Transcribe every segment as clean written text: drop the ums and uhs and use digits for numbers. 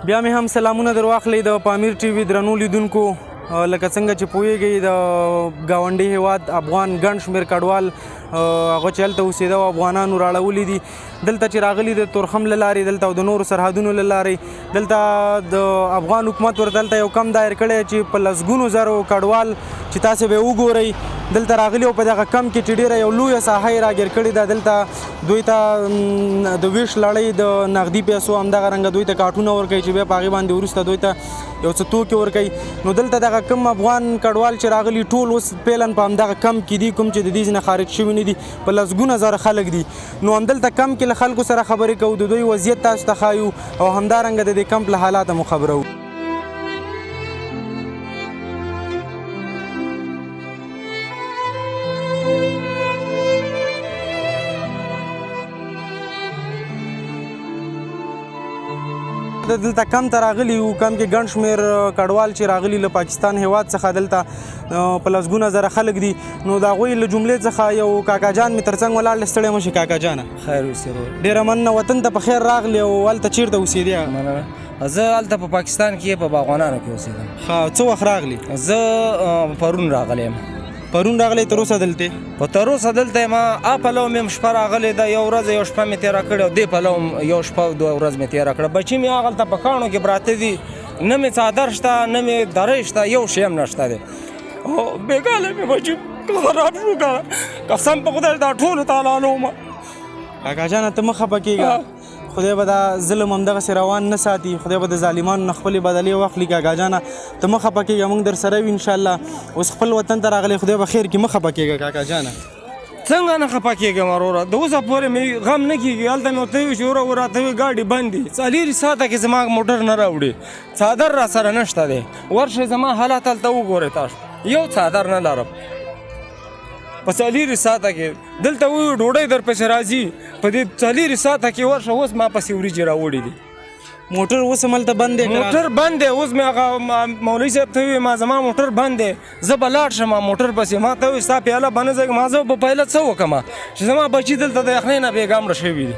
بیا مې هم سلامونه در واخلئ د پامیر ټي وي درنو لیدونکو. لکه څنګه چې پوهیږئ د ګاونډي هیواد افغان ګڼ شمېر کډوال هغه چې هلته اوسېده او افغانانو راړولي دي دلته چې راغلي د تورخم له لارې دلته او د نورو سرحدونو له لارې دلته د افغان حکومت ورته دلته یو کم دایر کړی چې په لسګونو زرو کډوال چې تاسې به وګورئ دلته راغلي او په دغه کم کې چې ډېره یو لویه ساحه یې راګیر کړې ده. دلته دوی ته د ویش لړۍ د نغدي پیسو همدغه رنګه دوی ته کارټونه ورکوي چې بیا په هغې باندې وروسته دوی ته یو څه توکې ورکوي. نو دلته دغه کم افغان کډوال چې راغلي ټول اوس فعلا په همدغه کم کې دي کوم چې د دې ځینه خارج شوي نه دي په لسګونه زره خلک دي. نو همدلته کم کې له خلکو سره خبرې کوو د دوی وضعیت تاسو ته ښایو او همدارنګه د دې کمپ له حالاته مو خبرو. دلته کم ته راغلي وو کم کې ګڼ شمېر کډوال چې راغلي له پاکستان هیواد څخه دلته په لسګونه زره خلک دي. نو د هغوی له جملې څخه یو کاکا جان مې تر څنګ ولاړ دی. ستړی مه شي کاکا جانه. خیر اوسې ورور. ډېره مننه. وطن ته په خیر راغلې او هلته چېرته اوسېدې؟ مننه. زه هلته په پاکستان کې په باغوانانو کې اوسېدم. ښه څه وخت راغلي؟ زه پرون راغلی یم. پرون راغلی تر اوسه دلته؟ په تر اوسه دلته یم. پلو مې شپه راغلی ده یو ورځ یو شپه مې تېره کړې او دې پلو یو شپه دوه ورځ مې تېره کړه. بچي مې هغلته په کاڼو کې پراته دي نه مې څادر شته نه مې درۍ شته یو شی هم نشته دی او بېګاله مې بچي خراب شو که قسم په خدای دا ټولو ته حلالومه. کاکا جانه ته مه خفه کېږه. خدای به دا ظلم همدغسې روان نه ساتي. خدای به د ظالمانو نه خپلې بدلې واخلي. کاکا جانه ته مه خفه کېږه موږ در سره یو انشاءالله. اوس خپل وطن ته راغلی خدای به خیر کړي. مه خفه کېږه کاکا جانه. څنګه نه خفه کېږم وروره د اوسه پورې مې غم نه کېږي. هلته مې ورته وویل چې وروره راته وویل ګاډي بند دي 4 ساعته کې زما موټر نه راوړي. څادر را سره نشته دی. ورشئ زما حالات هلته وګورئ تاسو یو څادر نه لرم په 4 ساعته کې. دلته وویل ډوډۍ در پسې راځي په دې 4 ساعته کې ورشه اوس ما پسې وریجې راوړي دي. موټر اوس هملته بند دی؟ موټر بند دی. اوس مې هغه مولوي صاحب ته وویل ما زما موټر بند دی زه به لاړ شم موټر پسې. ما ته وویل ستا پیاله به نه ځږم. ما زه به پیاله څه وکړم چې زما بچي دلته د یخنۍ نه بېګا مړه شوي دي.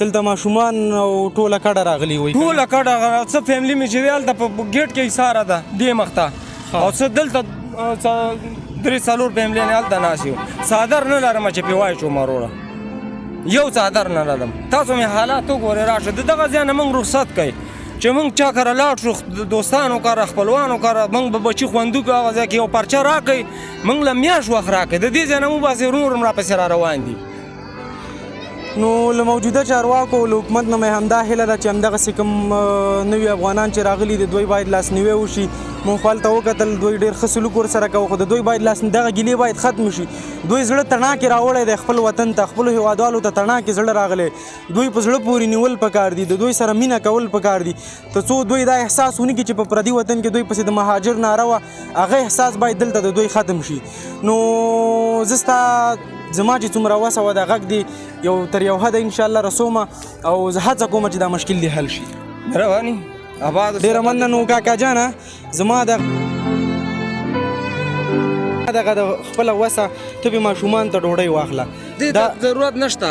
دلته ماشومان او ټوله کډه راغلي وایي؟ ټوله کډه څه فیملي مې چې دی هلته په ګیټ کې ایساره ده دې مخ ته او څه دلته 3-4 فیملیانې هلته ناست یو. څادر نه لرم چې پې وایچوم وروره یو څادر نه لرم. تاسو مې حالات وګورئ راشه د دغه ځای نه موږ رخصت کوئ چې موږ چا کره لاړ شو دوستانو کره خپلوانو کره موږ به بچي خوندو کړو هغه ځای کې یو پرچه راکئ موږ له میاشت وخت راکئ د دې ځای نه وباسئ ورور هم راپسې را روان دي. نو له موجوده چارواکو او له حکومت نه مې همدا هیله ده چې همدغسې کوم نوي افغانان چې راغلي دي دوی باید لاسنیوی وشي. مونږ خو هلته وکتل دوی ډېر ښه سلوک ورسره کوو خو د دوی باید دغه ګیلې باید ختم شي. دوی زړه تڼاکې راوړی دی خپل وطن ته خپلو هیوادوالو ته تڼاکې زړه راغلی. دوی په زړه پورې نیول پکار دي د دوی سره مینه کول پکار دي تر څو دوی دا احساس ونه کړي چې په پردي وطن کې دوی پسې د مهاجر ناره وه هغه احساس باید دلته د دوی ختم شي. نو زه ستا زما چې څومره وسه وه دا غږ دی یو تر یو حده انشاءالله رسومه او زه هڅه کومه چې دا مشکل دی حل شي. رواني آباد ډېره مننه. نو کاکا جانه زما د دغه د خپله وسه ته به ماشومان ته ډوډۍ واخله. دې ته ضرورت نشته.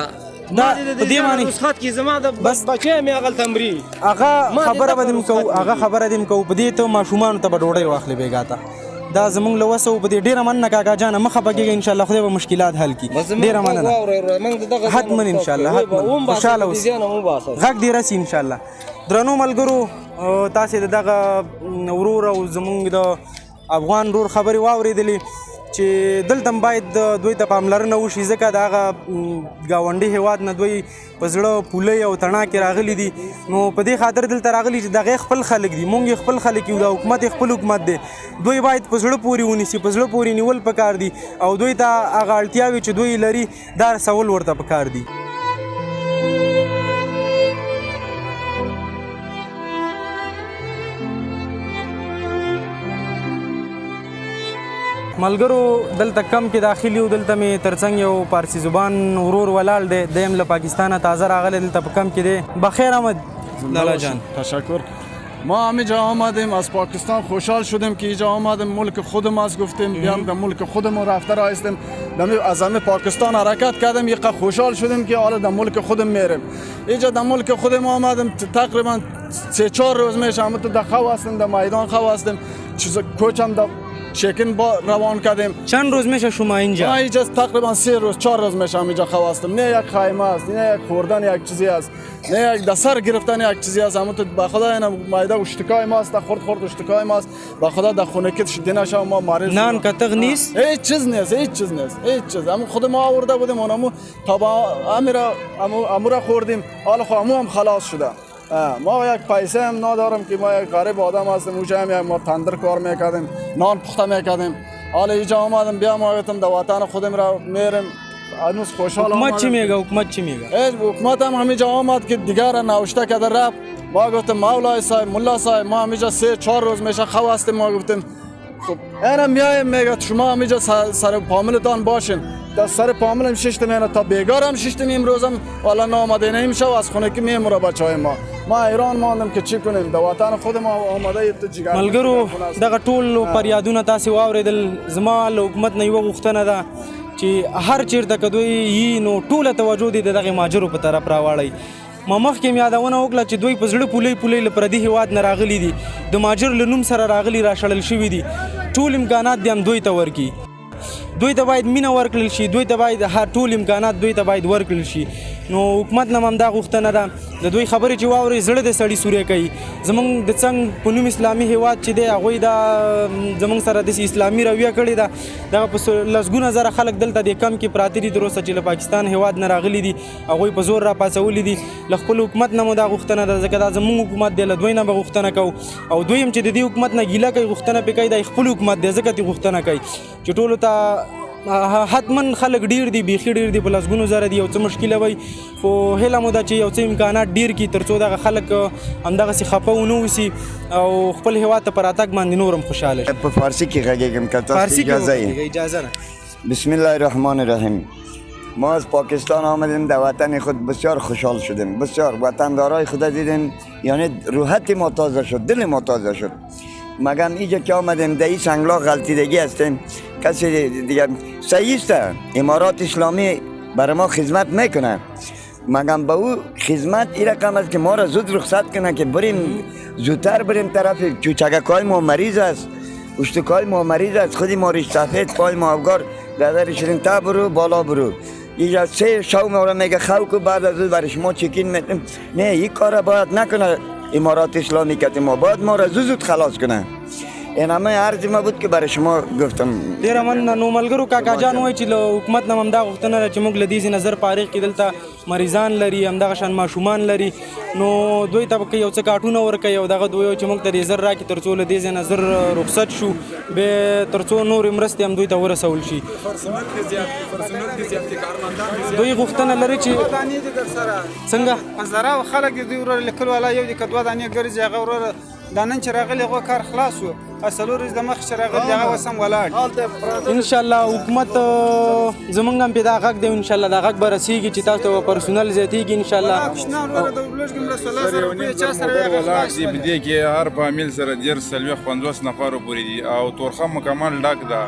دا په دې معنی رخصت کې زما د بس بچی مې هغلته مري هغه خبره به دې م کوو هغه خبره دې م کوو په دې ته ماشومانو ته به ډوډۍ واخلې بېګا ته. دا زمونږ له وسه و په دې ډېره مننه کاکا جانه مه خفه کېږئ انشاءالله خدای به مشکلات حل کړي. ډېره مننه. حتما انشاءالله حتما خوشحاله اوسئ غږ دې رسي انشاءالله. درنو ملګرو تاسې د دغه ورور او زمونږ د افغان ورور خبرې واورېدلې چې دلته باید دوی ته پاملرنه وشي ځکه د هغه ګاونډي هیواد نه دوی په زړه پولۍ او تڼاکې راغلي دي. نو په دې خاطر دلته راغلي چې دغه خپل خلک دي مونږ یې خپل خلک یو د حکومت یې خپل حکومت دی. دوی باید په زړه پورې ونیسي په زړه پورې نیول پکار دي او دوی ته هغه اړتیاوې چې دوی لري دا رسول ورته پکار دي. ملګرو دلته کم کې داخلي و دلته مې ترڅنګ یو پارسي زبان ورور ولاړ دی دی هم له پاکستانه تازه راغلی دلته په کم کې دی. بخیر احمد لالا جان. تشکر. ما همینجا آمدیم از پاکستان خوشحال شدیم که اینجا آمدیم ملک خودم است گفتیم بیام به ملک خودمون رفته رایستیم از همه پاکستان حرکت کردیم یک خوشحال شدیم که حالا در ملک خودم میریم اینجا در ملک خودم آمدیم تقریبا 3-4 روز میشه هم تو در خو هستیم در میدان خو هستیم کوچ هم در چکن با روان کردیم. چند روز میشه شما اینجا؟ ما اینجا تقریبا 3-4 روز میشه اینجا خو هستیم. نه یک خیمه است، نه یک خوردن یک چیزی است، نه یک دسر گرفتن یک چیزی است. همون تو به خدا اینا مایده اشتکای ماست، خورد اشتکای ماست. به خدا در خونه که دینا شو ما مریض. نان کتغ نیست؟ هیچ چیز نیست، هیچ چیز. همون خود ما آورده بودیم اونمو تا امورا خوردیم. حالا خو هم خلاص شده. ما یک پیسه هم ندارم که ما یک غریب آدم هستیم اونجا هم ما تندر کار میکردیم نان پخته میکردیم حالا اینجا آمدم بیام آگتم در وطن خودم را میرم هنوز خوشحال آمدم. حکومت چی میگه؟ حکومت هم همینجا آمد که دیگر را نوشته کرده رفت ما گفتم مولای صاحب ملا صاحب ما همینجا 3-4 روز میشه خو هستیم ما گفتیم خب اینا میایم میگه شما همینجا سر پاملتان باشین در سر پاملم ششتم اینا تا بیگارم ششتم امروزم والا نامده نمیشه و از خونه که میموره بچهای ما ایران ماندم که چی کنیم در وطن خود ما آماده ته جګړه ملګرو دغه ټول پریادونه تاسو واوریدل زما له حکومت نه یو غوښتنه ده چې هر چیرته که دوی نو ټوله توجه دې دغه ماجرو په طرف راواړئ ما مخکې مې یادونه وکړه چې دوی په زړه پولۍ له پردي هیواد نه راغلي دي د ماجر له نوم سره راغلي راشړل شوي دي ټول امکانات دې هم دوی ته ورکړي دوی ته باید مینه ورکړل شي دوی ته باید هر ټول امکانات دوی ته باید ورکړل شي نو حکومت نه هم دا غوښتنه ده د دوی خبرې چې واوري زړه د سړي سوری کوي زمونږ د څنګ په نوم اسلامي هیواد چې دی هغوی دا زمونږ سره داسې اسلامي رویه کړې ده دغه په لسګونه زره خلک دلته د کم کې پراته دي تر اوسه چې له پاکستان هیواد نه راغلي دي هغوی په زور راپاڅولي دي له خپل حکومت نه مو دا غوښتنه ده ځکه دا زمونږ حکومت دی له دوی نه به غوښتنه کوو او دوی هم چې د دې حکومت نه ګیله کوي غوښتنه پرې کوي دا خپل حکومت دی ځکه دې غوښتنه کوي چې ټولو ته حتما خلک ډیر دي بیخي ډیر دي په لسګونو زره دي یو څه مشکله وي خو هیله مو ده چې یو څه امکانات ډیر کړي تر څو دغه خلک همدغسې خفه ونه اوسي او خپل هیواد ته په راتګ باندې نور هم خوشحاله شي. په فارسي کې غږیږم که تاسو اجازه ده. بسم الله الرحمن الرحیم. ما از پاکستان آمدیم در وطن خود بسیار خوشحال شدیم بسیار وطندارای خود دیدیم یعنی روحت ما تازه شد دل ما تازه شد مگم اینجا که آمدیم در این سنگلا غلطیدگی هستیم کسی دیگر صحیح است امارات اسلامی برای ما خدمت میکنه مگم با او خدمت این رقم است که ما را زود رخصت کنه که بریم زودتر بریم طرف چوچککای ما مریض است اشتکای ما مریض است خودی ما ریش سفید پای ما افگار دادر شدیم تا برو بالا برو اینجا 3 شو ما را میگه خوک بعد از او برای شما چکین میتونیم نه این کار باید نکنه امارات اسلامی که ما باید ما را زود خلاص کنه این همه عرض ما بود که برای شما گفتم. ډیره مننه نو ملګرو کاکا جان وایي چې له حکومت نه هم دا غوښتنه ده چې موږ له دې نظر فارغ کړي دلته مریضان لري همدغه شان ماشومان لري نو دوی ته به یو څه کارټونه ورکوي او دغه دوی چې موږ ته دې زر راکړي تر څو له دې نظر رخصت شو بیا تر څو نورې مرستې هم دوی ته ورسول شي. دوی غوښتنه لري چې څنګه هزاره خلک دوی ورور لیکل والا یو د کدوه دانې ګرځي هغه ورور دا نن چې راغلی هغه کار خلاص و اصلو ورځ د مخ چې راغلی هغه وسم ولاړ ان شاء الله حکومت زمونږ هم پیدا غږ دی ان شاء الله دا غږ به رسیږي چې تاسو ته پرسونل زیاتیږي ان شاء الله کوشنان ورور د لوژ کې مرسته سره په چا سره ولاړ دي په دې کې هر فامیل سره 50 نفرو پورې دي او تورخم مکمل ډک ده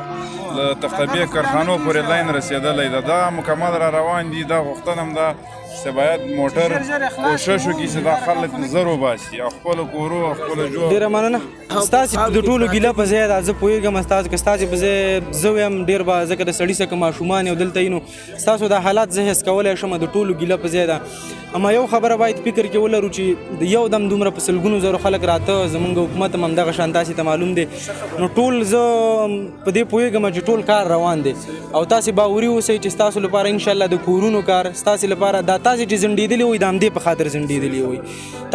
له تختبیه کارخانو پورې لاین رسیدلی ده دا مکمل را روان دي دا غوښتنه هم ده چې باید موټر کوشش وکړي چې دا خلک زر وباسي او خپلو کورو خپلو جوړ ډېره مننه ستاسې د ټولو ګیله په ځای ده زه پوهېږم ستاسو که ستاسې په ځای زه ویم ډېر به ځکه د سړي څخه ماشومان یو دلته یي نو ستاسو دا حالات زه حس کولی شم د ټولو ګیله په ځای ده اما یو خبره باید فکر کې ولرو چې د یو دم دومره په سلګونو زرو خلک راته زمونږ حکومت هم همدغه شان تاسې ته معلوم دی نو ټول زه په دې پوهېږم چې ټول کار روان دی او تاسې باوري اوسئ چې ستاسو لپاره انشاءالله د کورونو کار ستاسې لپاره دا تاسې چې زنډېدلي وئ د همدې په خاطر زنډېدلي وئ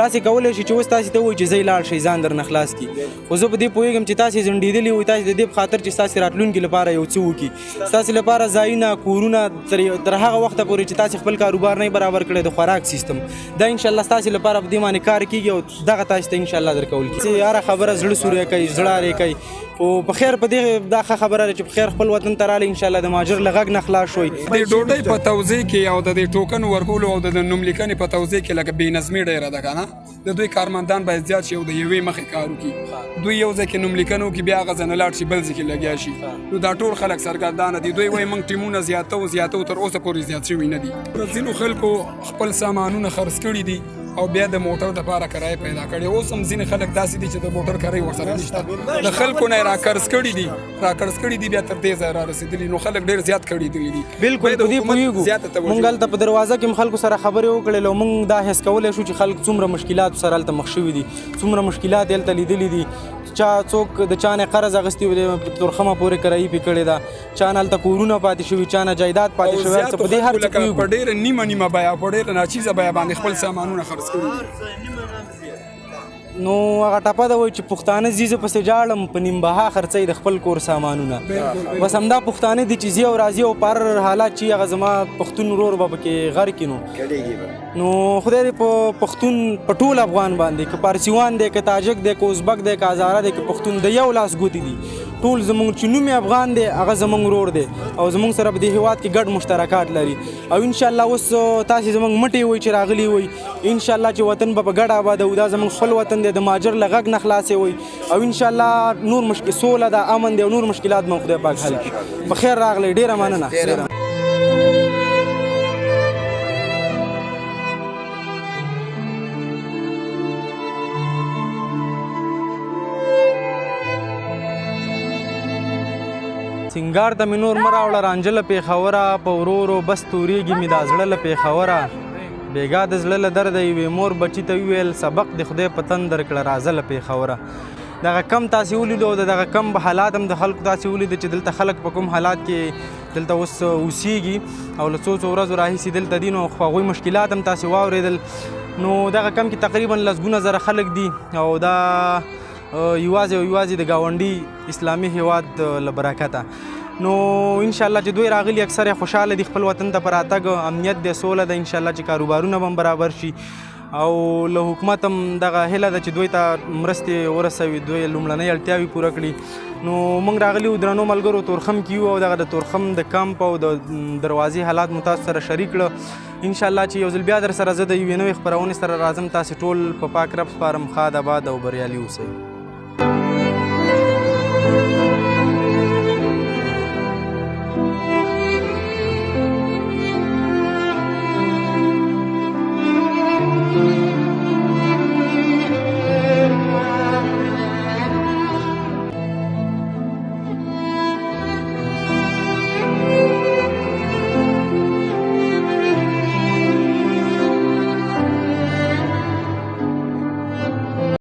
تاسې کولی شئ چې اوس تاسې ته وایي چې ځئ لاړ شئ ځان درنه خلاص کړي خو زه په دې پوهېږم چې تاسې زنډېدلي وئ تاسې د دې په خاطر چې ستاسې راتلونکي لپاره یو څه وکړي ستاسې لپاره ځایونه کورونه تر هغه وخته پورې چې تاسې خپل کاروبار نه برابر کړی د خوراک سیستم دا انشاءالله ستاسې لپاره په دې باندې کار کېږي او دغه تاسې ته انشاءالله درکول کېږي هره خبره زړه سوری کوي زړه ارې کوي خو په خیر په دې دا ښه خبره ده چې په خیر خپل وطن ته راغلی انشاءالله د مهاجر له غږ نه خلاص شوئ. د ډوډۍ په توزیع کې او د دې ټوکن ورکولو او د نوملیکنې په توزیع کې لکه بېنظمي ډېره ده که نه. د دوی کارمندان باید زیات شي او د یوې مخې کار وکړي. دوی یو ځای کې نوملیکنه وکړي بیا هغه ځای نه لاړ شي بل ځای کې لګیا شي. نو دا ټول خلک سرګردانه دي. دوی وایي موږ ټیمونه زیاتو تر اوسه پورې زیات شوي نه دي. ځینو خلکو خپل سامانونه خرڅ کړي دي او بیا د موټر دپاره کرایه پیدا کړې. اوس هم ځینې خلک داسې دي چې د موټر کرایه ورسره نشته. د خلکو نه یې راکرز کړي دي بیا تر دې ځایه رارسېدلي. نو خلک ډېر زیات کړي دي. بالکل په دې پوهېږو. موږ هلته په دروازه کې خلکو سره خبرې وکړلې او موږ دا حس کولی شو چې خلک څومره مشکلاتو سره هلته مخ شوي دي، څومره مشکلات یې هلته لیدلي دي. څوک د چا نه قرض اخیستی و د تورخمه پورې کرایي پې کړې ده، چا نه هلته کورونه پاتې شوي، چا نه جایداد پاتې شوی. په دې هر څه پوهېږو. په ډېره نیمه بیه په ډېره ناچیزه بیه باندې خپل سامانونه خرڅ کړي دي. نو هغه ټپه ده وایي چې پښتانه ځي زه پسې جاړم په نیم بها خرڅوي د خپل کور سامانونه. بس همدا پښتانه دي چې ځي او راځي او په هر حالات چې هغه زما پښتون ورور به پکې غر کړي. نو خدای دې په پښتون په ټول افغان باندې که پارسیوان دی، که تاجک دی، که ازبک دی، که هزاره دی، که پښتون د یو لاس ګوتې دي، ټول زموږ چې نوم افغان دی هغه زموږ ورور دی او زموږ سره په دې هېواد کې ګډ مشترکات لري. او انشاءالله اوس تاسې زموږ مټې وایي چې راغلي وایي انشاءالله چې وطن به په ګډه آبادوو. دا زموږ خپل وطن دی، د مهاجر له غږ نه خلاصې وایي او انشاءالله نور سوله ده، امن دی او نور مشکلات به خدای پاک حل کړي. په خیر راغلی، ډېره مننه. سنگار ته مې نور مه راوړه رانجله پېښوره، په ورو ورو بس تورېږي مې دا زړه له پېښوره. بېګا د زړه له درده یوې مور بچي ته وویل سبق د خدای په تن درکړه راځه له پېښوره. دغه کم تاسې ولیدو او دغه کم حالات هم د خلکو تاسې ولیدو چې دلته خلک په کوم حالات کې دلته اوس اوسېږي او له څو ورځو راهیسې دلته دي. نو خو هغوی مشکلات هم تاسې واورېدل. نو دغه کم کې تقریبا لسګونه زره خلک دي او دا یوازې د ګاونډي اسلامي هیواد له برکته. نو انشاءالله چې دوی راغلي اکثر یې خوشحاله دي خپل وطن ته په راتګ، امنیت دی، سوله ده، انشاءالله چې کاروبارونه به هم برابر شي او له حکومت هم دغه هیله ده چې دوی ته مرستې ورسوي، دوی لومړنۍ اړتیاوې پوره کړي. نو موږ راغلي وو درنو ملګرو تورخم کې یو او دغه د تورخم د کمپ او د دروازې حالات مو تاسو سره شریک کړه. انشاءالله چې یو ځل بیا در سره زه د یوې نوې خپرونې سره راځم. تاسې ټول په پاک رب سپارم. ښاد آباد او بریالي اوسئ.